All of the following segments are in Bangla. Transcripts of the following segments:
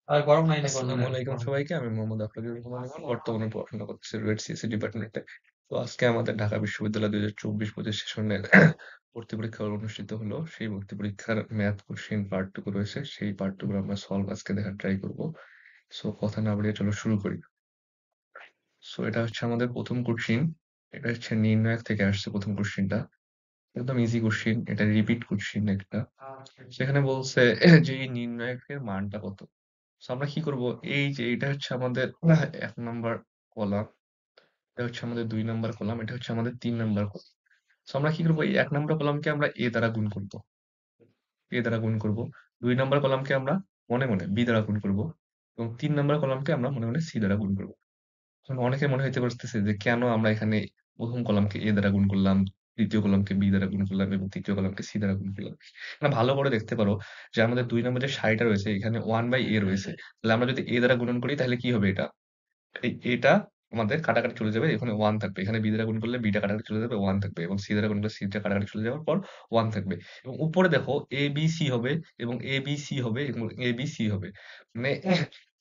আর গরম নাই না আসসালামু আলাইকুম সবাইকে। আমি মোহাম্মদ আফরোজুর রহমান ইমন। বর্তমানে পড়াশোনা করতেছি রুয়েট সিএসসি ডিপার্টমেন্টে। তো আজকে আমাদের ঢাকা বিশ্ববিদ্যালয় 2024-25 সেশনের ভর্তি পরীক্ষা অনুষ্ঠিত হলো। সেই ভর্তি পরীক্ষার ম্যাথ কোশ্চেন পার্ট টুকু রয়েছে, সেই পার্ট টুকু আমরা সলভ আজকে দেখার ট্রাই করব। সো কথা না বাড়িয়ে চলো শুরু করি। সো এটা হচ্ছে আমাদের প্রথম কোশ্চেন। এটা হচ্ছে নির্ণায়ক থেকে আসছে প্রথম কোশ্চেনটা। একদম ইজি কোশ্চেন, এটা রিপিট কোশ্চেন একটা। সেখানে বলছে যে এই নির্ণায়কের মানটা কত। সো আমরা কি করব, এই যে এটা হচ্ছে আমাদের ১ নাম্বার কলাম, এটা হচ্ছে আমাদের ২ নাম্বার কলাম, এটা হচ্ছে আমাদের ৩ নাম্বার কলাম। সো আমরা কি করব, এই ১ নাম্বার কলামকে আমরা a দ্বারা গুণ করব। a দ্বারা গুণ করব। ২ নাম্বার কলামকে আমরা মনে, মনে b দ্বারা গুণ করব এবং ৩ নাম্বার কলামকে আমরা মনে, মনে c দ্বারা গুণ করব। এখন অনেকের মনে হইতে পারতেছে যে কেন আমরা এখানে ১ম কলামকে a দ্বারা গুণ করলাম, দ্বিতীয় কলামকে b দ্বারা গুণ করলাম এবং তৃতীয় কলামকে c দ্বারা গুণ করলাম। না, ভালো করে দেখতে পারো যে আমাদের ২ নম্বর যে সারিটা রয়েছে এখানে 1/a রয়েছে। তাহলে আমরা যদি a দ্বারা গুণন করি তাহলে কি হবে এটা? এটা আমাদের কাটাকাটি চলে যাবে। এখানে 1 থাকবে। এখানে b দ্বারা গুণ করলে b টা কাটাকাটি চলে যাবে, 1 থাকবে এবং c দ্বারা গুণ করলে c টা কাটাকাটি চলে যাওয়ার পর 1 থাকবে। এবং উপরে দেখো ABC হবে এবং ABC হবে এবং ABC হবে। মানে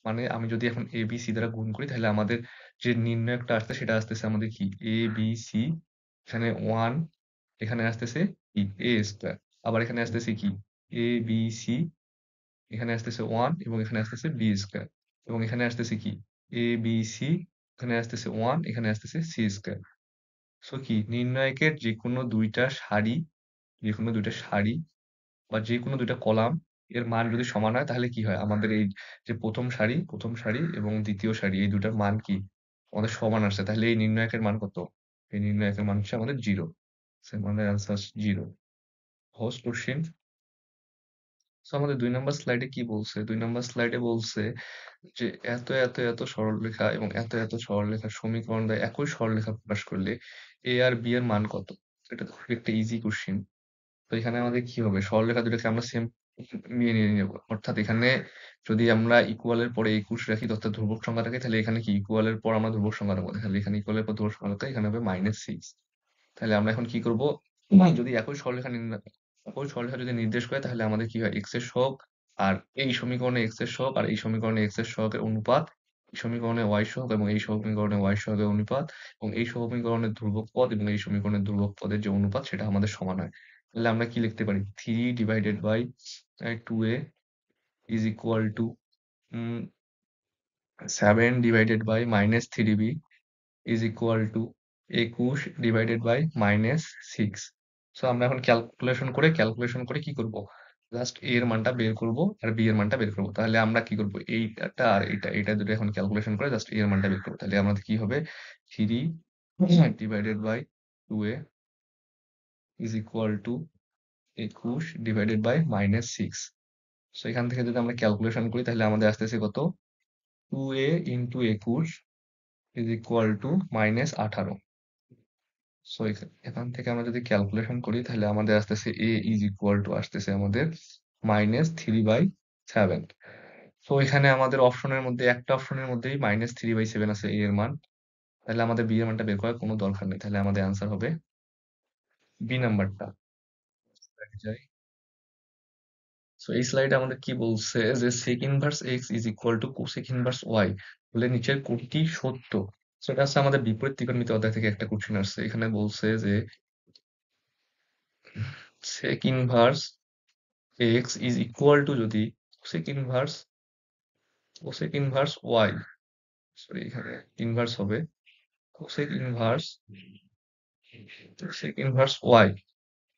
মানে আমি যদি এখন ABC দ্বারা গুণ করি তাহলে আমাদের যে নির্ণায়কটা আসছে সেটা আসতেছে আমাদের কি? ABC, এখানে 1, এখানে আসতেছে কি? A square. আবার এখানে আসতেছে কি? ABC, এখানে আসতেছে 1 এবং এখানে আসতেছে b স্কয়ার। এবং এখানে আসতেছে কি? ABC, এখানে আসতেছে 1, এখানে আসতেছে c স্কয়ার। সো কি নির্ণায়কের যেকোনো ২ টা সারি, যেকোনো ২ টা সারি বা যেকোনো ২ টা কলাম এর মান যদি সমান হয় তাহলে কি হয়? আমাদের এই যে ১ম সারি এবং ২য় সারি এই ২ টার মান কি? আমাদের সমান আসছে। তাহলে এই নির্ণায়কের মান কত? এই নির্ণায়কের মান হচ্ছে আমাদের 0। সো আমাদের অ্যান্সার 0। সহজ কোয়েশ্চেন। সো আমাদের ২ নাম্বার স্লাইডে কি বলছে? ২ নাম্বার স্লাইডে বলছে যে এত সরলরেখা এবং এত সরলরেখার সমীকরণ দ্বারা একই সরলরেখা প্রকাশ করলে a আর b এর মান কত? এটা তো খুবই একটা ইজি কোশ্চেন। তো এখানে আমাদের কি হবে? সরলরেখা দুটোকে আমরা সেম নিয়ে নেব। অর্থাৎ এখানে যদি আমরা ইকুয়াল এর পরে ২১ রাখি অর্থাৎ ধ্রুবক সংখ্যা রাখি তাহলে এখানে কি ইকুয়াল এর পর আমরা ধ্রুবক সংখ্যা রাখবো। তাহলে এখানে ইকুয়াল এর পর ধ্রুবক সংখ্যা রাখলে এখানে হবে -6। তাহলে আমরা এখন কি করব? যদি একই সরলরেখা যদি নির্দেশ করে তাহলে আমাদের কি হয়? x এর সহগ আর এই সমীকরণে x এর সহগ আর এই সমীকরণে x এর সহগের অনুপাত, এই সমীকরণে y সহগ এবং এই সমীকরণে y সহগের অনুপাত এবং এই সমীকরণের ধ্রুবক পদ এবং এই সমীকরণের ধ্রুবক পদের যে অনুপাত সেটা আমাদের সমান হয়। তাহলে আমরা কি লিখতে পারি? 3 divided by 2a is equal to um 7 divided by -3b is equal to 21 divided by -6। So আমরা এখন ক্যালকুলেশন করে কি করব? জাস্ট a এর মানটা বের করব আর b এর মানটা বের করব। তাহলে আমরা কি করব? এইটা আর এটা দুটো এখন ক্যালকুলেশন করে জাস্ট a এর মানটা বের করব। তাহলে আমাদের কি হবে? 3 divided by 2a is equal to 21 divided by -6। So এখান থেকে যদি আমরা ক্যালকুলেশন করি তাহলে আমাদের আসতেছে কত? 2a into 21 is equal two -18। So এখান থেকে আমরা যদি ক্যালকুলেশন করি তাহলে আমাদের আসতেছে a ইজ ইকুয়াল টু আসতেছে আমাদের -3/7। সো এখানে আমাদের অপশনের মধ্যে একটা অপশনের মধ্যেই -3/7 আছে a এর মান। তাহলে আমাদের b এর মানটা বের করার কোনো দরকার নেই। তাহলে আমাদের অ্যান্সার হবে b নাম্বারটা। যাই। সো এই স্লাইডে আমাদের কি বলছে যে sec inverse x is equal two cosec inverse y হলে নিচের কোনটি সত্য? সো এটা হচ্ছে আমাদের বিপরীত ত্রিকোণমিতি অধ্যায় থেকে একটা কোশ্চেন আসছে। এখানে বলছে যে sec inverse x is equal two যদি cosec ইনভার্স y, সরি এখানে ইনভার্স হবে cosec ইনভার্স y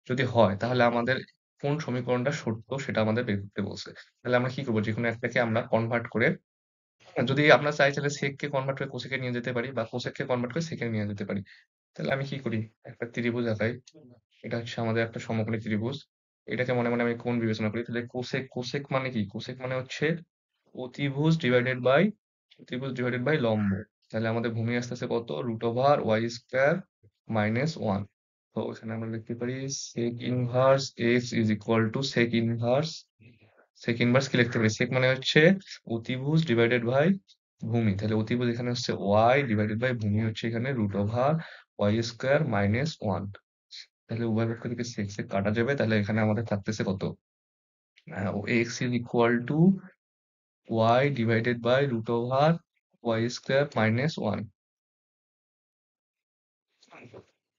যদি হয় তাহলে আমাদের কোন সমীকরণটা সত্য সেটা আমাদের বের করতে বলছে। তাহলে আমরা কি করব? যেকোনো একটাকে আমরা কনভার্ট করে, যদি আমরা চাই তাহলে sec কে কনভার্ট করে cosec এ নিয়ে যেতে পারি বা cosec কে কনভার্ট করে sec এ নিয়ে যেতে পারি। তাহলে আমি কি করি? একটা ত্রিভুজ আঁকাই। এটা হচ্ছে আমাদের একটা সমকোণী ত্রিভুজ। এটাকে মনে, মনে আমি কোণ বিবেচনা করি। তাহলে cosec মানে কি? cosec মানে হচ্ছে অতিভুজ ডিভাইডেড বাই লম্ব। তাহলে আমাদের ভূমি আসতেছে কত? √y square -1। তো এখানে আমরা লিখতে পারি sec inverse x is equal two sec inverse কি লিখতে পারি? sec মানে হচ্ছে অতিভুজ ডিভাইডেড বাই ভূমি। তাহলে অতিভুজ এখানে হচ্ছে y ডিভাইডেড বাই ভূমি হচ্ছে এখানে √y স্কয়ার -1। তাহলে উভয় পক্ষ থেকে sec কাটা যাবে। তাহলে এখানে আমাদের থাকতেছে কত? x is equal to y divided by root over y square minus 1।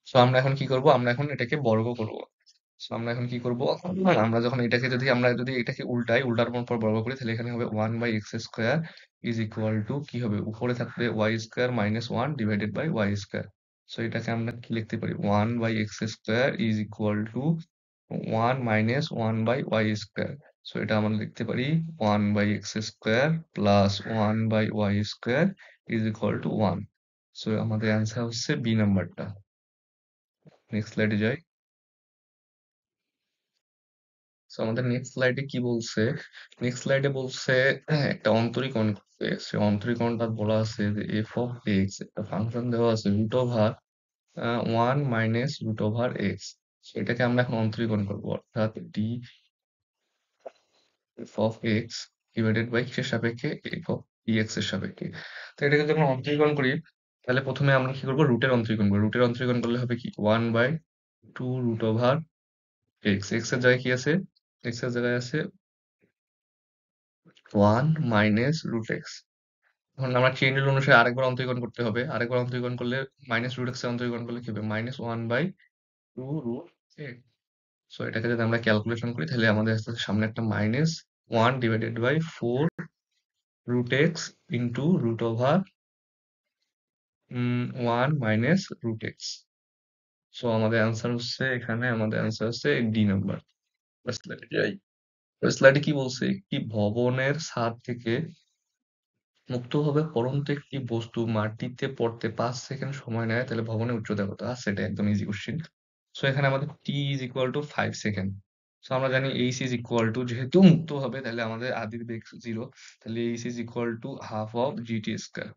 So আমরা এখন কি করব, আমরা এখন এটাকে বর্গ করব। সো আমরা এখন কি করব, আমরা যখন এটাকে আমরা যদি এটাকে উল্টার পর বর্গ করি, তাহলে এখানে হবে 1/x square is equal two কি হবে, উপরে থাকবে y square minus 1 divided by y square. So এটাকে আমরা কি লিখতে পারি, 1/x square is equal to 1 - 1/y square. So এটা আমরা লিখতে পারি 1/x square plus 1/y square is equal to 1। So আমাদের অ্যান্সার হচ্ছে বি নাম্বারটা। নেক্সট স্লাইডে যাই। সো আমাদের নেক্সট স্লাইডে কি বলছে, নেক্সট স্লাইডে বলছে একটা অন্তরীকরণ করতে। সে অন্তরীকরণটা বলা আছে যে এফ অফ এক্স, একটা ফাংশন দেওয়া আছে রুট ওভার 1 - √x। সেটাকে আমরা এখন অন্তরীকরণ করবো, অর্থাৎ D F of X divided by কিসের সাপেক্ষে, এফ অফ এক্স এর সাপেক্ষে। তো এটাকে যখন অন্তরীকরণ করি, তাহলে প্রথমে আমরা কি করবো, রুটের অন্তরীকরণ করবো। রুটের অন্তরীকরণ করলে হবে কি, 1/2 রুট ওভার এক্স। এক্স এর জায়গায় কি আছে, এক্স এর জায়গায় আছে 1 - √x। এখন আমরা চেইন রুল অনুসারে আরেকবার অন্তরীকরণ করতে হবে। আরেকবার অন্তরীকরণ করলে -√x এ অন্তরীকরণ করলে কি হবে, -1/2 √x। সো এটাকে যদি আমরা ক্যালকুলেশন করি, তাহলে আমাদের আসতেছে সামনে একটা -1 divided by 4 √x into root over 1 - √x। So আমাদের অ্যান্সার হচ্ছে, এখানে আমাদের অ্যান্সার হচ্ছে ডি নাম্বার। স্লাইডে যাই। স্লাইডে কি বলছে, একটি ভবনের ছাদ থেকে মুক্তভাবে পড়ন্ত একটি বস্তু মাটিতে পড়তে 5 সেকেন্ড সময় নেয়, তাহলে ভবনের উচ্চতা কত? এটা একদম ইজি কোশ্চেন। সো এখানে আমাদের T is equal to 5 second. So আমরা জানি এইচ ইজ ইকুয়াল টু, যেহেতু মুক্ত হবে তাহলে আমাদের আদির বেগ 0, তাহলে H is equal to half of GT square.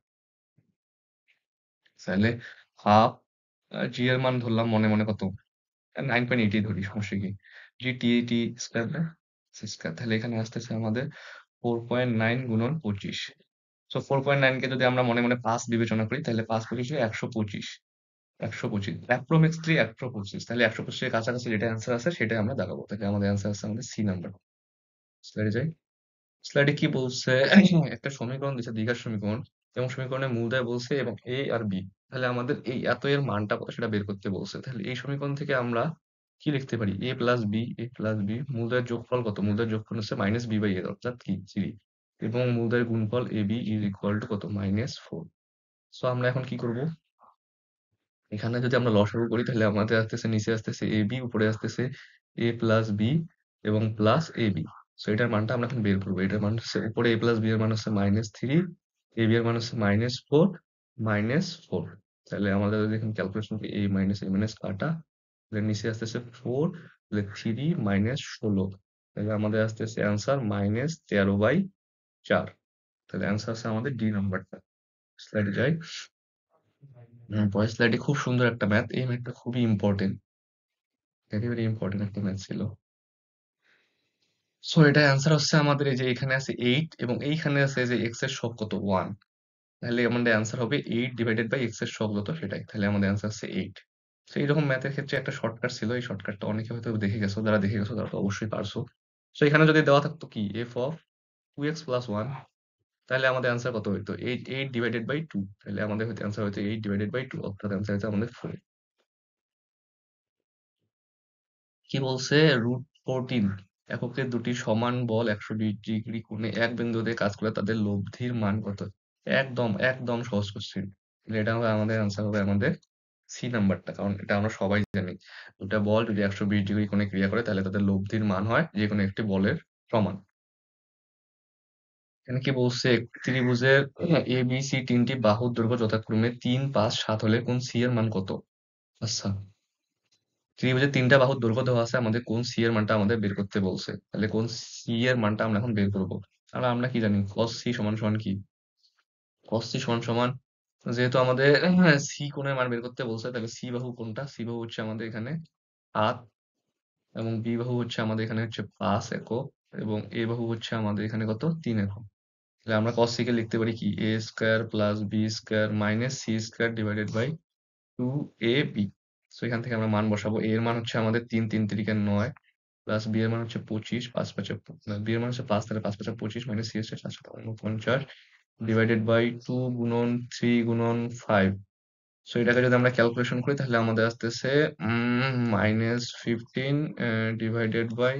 তাহলে হাফ, জি এর মান ধরলাম মনে মনে কত, 9.80 ধরি, সমস্যা কি, জি টি টি স্কোয়ার না স্কোয়ার, তাহলে এখানে আসতেছে আমাদের 4.9 গুণন 25। সো 4.9 কে যদি আমরা মনে মনে 5 বিবেচনা করি, তাহলে 5 × 25 = 125। 125 অ্যাপ্রোক্সিমেটলি 125, তাহলে 125 এর কাছাকাছি যেটা অ্যান্সার আছে সেটাই আমরা দাগাবো। তাহলে আমাদের অ্যান্সার আছে আমাদের সি নাম্বার। স্লাইডে যাই। স্লাইডে কি বলছে, একটা সমীকরণ দিচ্ছে, দ্বিঘাত সমীকরণ, এবং সমীকরণের মূলদ্বয় বলছে এবং এ আর বি। তাহলে আমাদের এই এত এর মানটা কত সেটা বের করতে বলছে। তাহলে এই সমীকরণ থেকে আমরা কি লিখতে পারি, এ প্লাস বি মূলদ্বয়ের যোগফল কত, মূলদ্বয়ের যোগফল হচ্ছে -b/a, অর্থাৎ কি 3, এবং মূলদ্বয়ের গুণফল A B is equal two কত, -4। সো আমরা এখন কি করব, এখানে যদি আমরা লসাগু করি, তাহলে আমাদের আসতেছে, নিচে আসতেছে এ বি, উপরে আসতেছে এ প্লাস বি এবং প্লাস এ বি। সো এটার মানটা আমরা এখন বের করবো। এটার মান হচ্ছে, উপরে এ প্লাস বি এর মান হচ্ছে -3, এ বি এর মান হচ্ছে -4, -4। তাহলে আমাদের যদি এখন ক্যালকুলেশন করি, এ মাইনাস কাটা, তাহলে নিচে আসতেছে 4, তাহলে 3 - 16, তাহলে আমাদের আসতেছে অ্যান্সার -13/4। তাহলে অ্যান্সার আছে আমাদের ডি নাম্বারটা। স্লাইডে যাই। পরের স্লাইডে খুব সুন্দর একটা ম্যাথ, এই ম্যাথটা খুবই ইম্পর্টেন্ট, ভেরি ভেরি ইম্পর্টেন্ট একটা ম্যাথ ছিল। সো এটা অ্যান্সার হচ্ছে আমাদের, এই যে এখানে আছে 8 এবং এইখানে আছে যে এক্স এর সব কত, 1। তাহলে আমাদের অ্যান্সার হবে 8 ডিভাইডেড বাই এক্স এর সব কত সেটাই, তাহলে আমাদের অ্যান্সার হচ্ছে 8। তো এইরকম ম্যাথের ক্ষেত্রে একটা শর্টকাট ছিল, এই শর্টকাটটা অনেকে হয়তো দেখে গেছো, যারা দেখে গেছো তারা তো অবশ্যই পারছো। সো এখানে যদি দেওয়া থাকতো কি, এফ অফ 2x + 1, তাহলে আমাদের অ্যান্সার কত হইতো, 8 ডিভাইডেড বাই 2, তাহলে আমাদের হয়তো অ্যান্সার হয়তো 8 ডিভাইডেড বাই 2, অর্থাৎ অ্যান্সার হচ্ছে আমাদের 4। কি বলছে, √14 এককের দুটি সমান বল 120 ডিগ্রি কোণে এক বিন্দুতে কাজ করে, তাদের লব্ধির মান কত? একদম একদম সহজ কোশ্চেন। এটা হবে আমাদের আনসার, হবে আমাদের সি নাম্বারটা, কারণ এটা আমরা সবাই জানি, দুটা বল যদি 120 ডিগ্রি কোণে ক্রিয়া করে, তাহলে তাদের লব্ধির মান হয় যে কোনো একটি বলের সমান। এখানে কি বলছে, একটি ত্রিভুজের এ বি সি তিনটি বাহুর দৈর্ঘ্য যথাক্রমে 3, 5, 7 হলে কোণ সি এর মান কত? আচ্ছা, ত্রিভুজের তিনটা বাহুর দৈর্ঘ্য দেওয়া আছে, আমাদের কোণ সি এর মানটা আমাদের বের করতে বলছে। তাহলে কোণ সি এর মানটা আমরা এখন বের করবো। আর আমরা কি জানি, cos c সমান সমান কি, cos c সমান সমান, যেহেতু আমাদের সি কোণের মান বের করতে বলছে, তাহলে সি বাহু কোনটা, সি বাহু হচ্ছে আমাদের এখানে 7, এবং বি বাহু হচ্ছে আমাদের এখানে হচ্ছে 5 একক, এবং এ বাহু হচ্ছে আমাদের এখানে কত, 3 একক। তাহলে আমরা cos c কে লিখতে পারি কি, a square plus B square minus C square divided by 2ab। So এখান থেকে আমরা মান বসাবো। a এর মান হচ্ছে আমাদের 3, 3 × 9, প্লাস বি এর মান হচ্ছে 25, 5 5 বি এর মান হচ্ছে প্লাস, তাহলে 5 5 25 মাইনাস সি হচ্ছে 4 ডিভাইডেড বাই 2 গুণন 3 গুণন 5। সো এটাকে যদি আমরা ক্যালকুলেশন করি তাহলে আমাদের আসতেছে -15 ডিভাইডেড বাই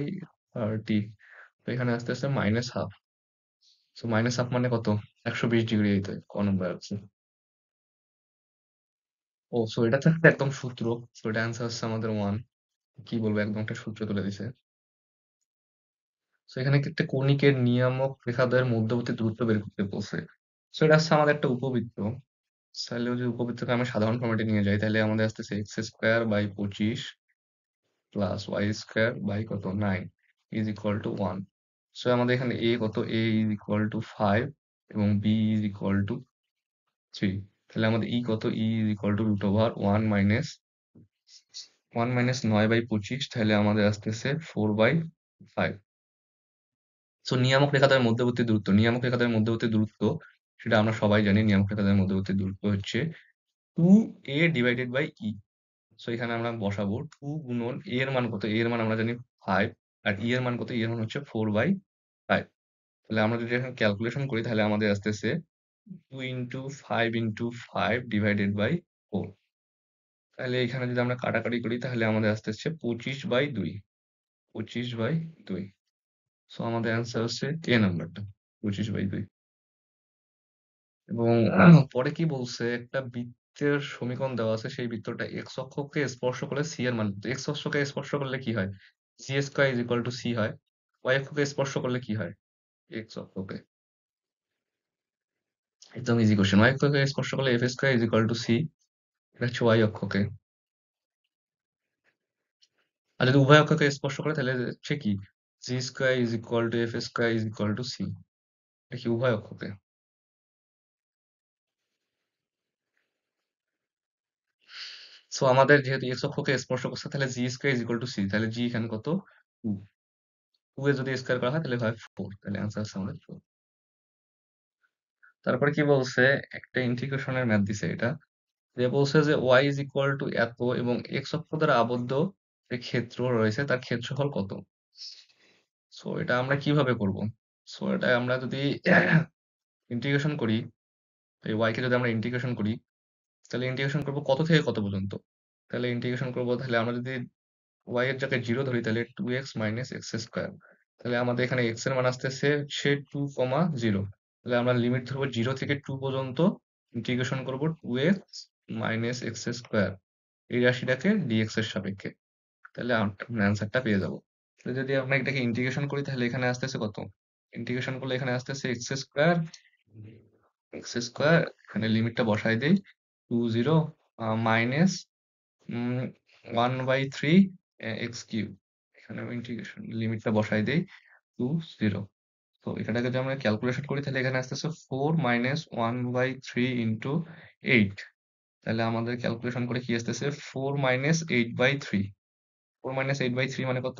30। তো এখানে আসতেছে -হাফ। সো -হাফ মানে কত? 120 ডিগ্রি। এই তো ক নম্বর আছে। ও সো এটা তো একটা একদম সূত্র। সো এটা অ্যান্সার হচ্ছে আমাদের 1। কি বলবো, একদম একটা সূত্র তুলে দিছে। সো এখানে একটা কণিকের নিয়ামক রেখাদ্বয়ের মধ্যবর্তী দূরত্ব বের করতে বলছে। সো এটা হচ্ছে আমাদের একটা উপবৃত্ত। তাহলে যদি উপবৃত্তকে আমি সাধারণ ফরম্যাটে নিয়ে যাই তাহলে আমাদের আসতেছে X square by 25 plus Y square by কত 9 ইজ ইকুয়াল টু 1। সো আমাদের এখানে এ কত, এ ইজ ইকুয়াল টু 5 এবং বি ইজ ইকুয়াল টু 3। তাহলে আমাদের ই কত, E is equal to root over 1 minus 9 by 25। তাহলে আমাদের আসতেছে 4/5। সো নিয়ামক রেখাদ্বয়ের মধ্যবর্তী দূরত্ব, নিয়ামক রেখাদ্বয়ের মধ্যবর্তী দূরত্ব সেটা আমরা সবাই জানি। নিয়ামক রেখাদ্বয়ের মধ্যবর্তী দূরত্ব হচ্ছে 2a divided by E. So এখানে আমরা বসাবো 2 গুণন a এর মান কত, a এর মান আমরা জানি 5, আর ই এর মান কত, ই এর মান হচ্ছে 4/5। তাহলে আমরা যদি এখন ক্যালকুলেশন করি তাহলে আমাদের আসতেছে 2 ইন্টু 5 ইন্টু 5 ডিভাইডেড বাই 4। তাহলে এখানে যদি আমরা কাটাকাটি করি তাহলে আমাদের আসতেছে 25/2, 25/2। সো আমাদের অ্যান্সার হচ্ছে এ নাম্বারটা, 25/2। এবং পরে কি বলছে, একটা বৃত্তের সমীকরণ দেওয়া আছে, সেই বৃত্তটা এক্স অক্ষকে স্পর্শ করলে সি এর মান, এক্স অক্ষকে স্পর্শ করলে কি হয়, C square is equal to C হয়। ওয়াই অক্ষকে স্পর্শ করলে কি হয়, এক্স অক্ষকে। একদম ইজি কোশ্চেন, ওয়াই অক্ষকে স্পর্শ করলে F square is equal to C. এটা হচ্ছে ওয়াই অক্ষকে। আর যদি উভয় অক্ষকে স্পর্শ করে তাহলে হচ্ছে কি, C square is equal to F square is equal to C. এটা কি উভয় অক্ষকে। সো আমাদের যেহেতু এক্স অক্ষকে স্পর্শ করছে তাহলে G square is equal to C, তাহলে জি এখানে কত, 2। 2 এ যদি স্কোয়ার করা হয় তাহলে হয় 4, তাহলে অ্যান্সার হচ্ছে আমাদের 4। তারপরে কি বলছে, একটা ইন্টিগ্রেশনের ম্যাথ দিছে এটা, যে বলছে যে y ইজ ইকুয়াল টু এত এবং x অক্ষ দ্বারা আবদ্ধ যে ক্ষেত্র রয়েছে তার ক্ষেত্রফল কত। সো এটা আমরা কিভাবে করব। সো এটা আমরা যদি ইন্টিগ্রেশন করি, এই y কে যদি আমরা ইন্টিগ্রেশন করি তাহলে ইন্টিগ্রেশন করব কত থেকে কত পর্যন্ত। তাহলে ইন্টিগ্রেশন করব, তাহলে আমরা যদি y এর জায়গায় 0 ধরি তাহলে 2x মাইনাস এক্স স্কোয়ার। তাহলে আমাদের এখানে x এর মান আসতেছে সে 2,0। তাহলে আমরা লিমিট ধরবো 0 থেকে 2 পর্যন্ত, ইন্টিগ্রেশন করব 2x মাইনাস এক্স স্কোয়ার এই রাশিটাকে ডিএক্স এর সাপেক্ষে। তাহলে আমরা অ্যান্সারটা পেয়ে যাবো। তাহলে যদি আমরা এটাকে ইন্টিগ্রেশন করি তাহলে এখানে আসতেছে কত, ইন্টিগ্রেশন করলে এখানে আসতেছে এক্স স্কোয়ার, এখানে লিমিটটা বসাই দেই 2 0 মাইনাস 1/3 এক্স কিউব। এখানে আমি ইন্টিগ্রেশন লিমিটটা বসাই দেই 2 0। তো এখানটাকে যদি আমরা ক্যালকুলেশন করি তাহলে এখানে আসতেছে 4 মাইনাস 1/3 ইন্টু 8। তাহলে আমাদের ক্যালকুলেশন করে কি আসতেছে 4 মাইনাস 8/3। 4 মাইনাস 8/3 মানে কত,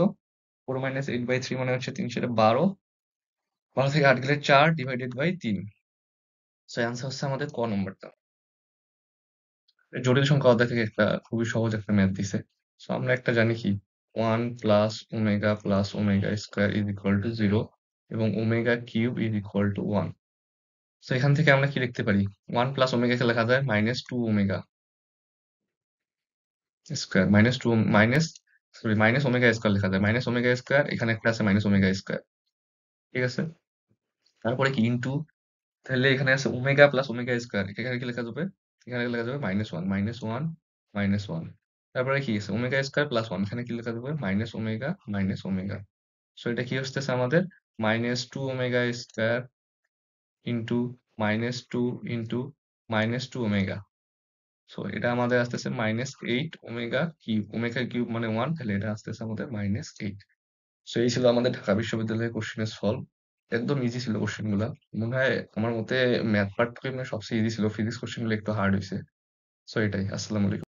4 মাইনাস 8/3 মানে হচ্ছে 3 12। 12 থেকে 8 গেলে 4 ডিভাইডেড বাই 3। সো অ্যান্সার হচ্ছে আমাদের ক নম্বরটা। জটিল সংখ্যা অধ্যায় থেকে একটা খুবই সহজ একটা ম্যাথ দিছে। সো আমরা একটা জানি কি, 1 plus omega plus omega square is equal two 0 এবং omega cube is equal to 1। So এখান থেকে আমরা কি লিখতে পারি, 1 প্লাস ওমেগাকে লেখা যায় -2 omega square, minus omega square লেখা যায়, মাইনাস ওমেগা স্কোয়ার, এখানে একটা আছে মাইনাস ওমেগা স্কোয়ার। ঠিক আছে, তারপরে কি ইনটু, তাহলে এখানে আছে ওমেগা প্লাস ওমেগা স্কোয়ার, এখানে কি লেখা যাবে, এখানে লেখা যাবে -1 তারপরে কি আছে ওমেগা স্কোয়ার প্লাস 1, এখানে কি লেখা যাবে -ওমেগা। সো এটা কি আসতেছে আমাদের -2 omega square into -2 into -2 omega. So এটা আমাদের আসতেছে -8 ওমেগা কিউব মানে 1, তাহলে এটা আসতেছে আমাদের -8। সো এই ছিল আমাদের ঢাকা বিশ্ববিদ্যালয়ের কোশ্চেনের সলভ। একদম ইজি ছিল কোশ্চেন গুলা, মনে হয় আমার মতে ম্যাথ পার্ট থেকে মানে সবচেয়ে ইজি ছিল, ফিজিক্স কোশ্চেন গুলো একটু হার্ড হয়েছে। সো এটাই, আসসালামু আলাইকুম।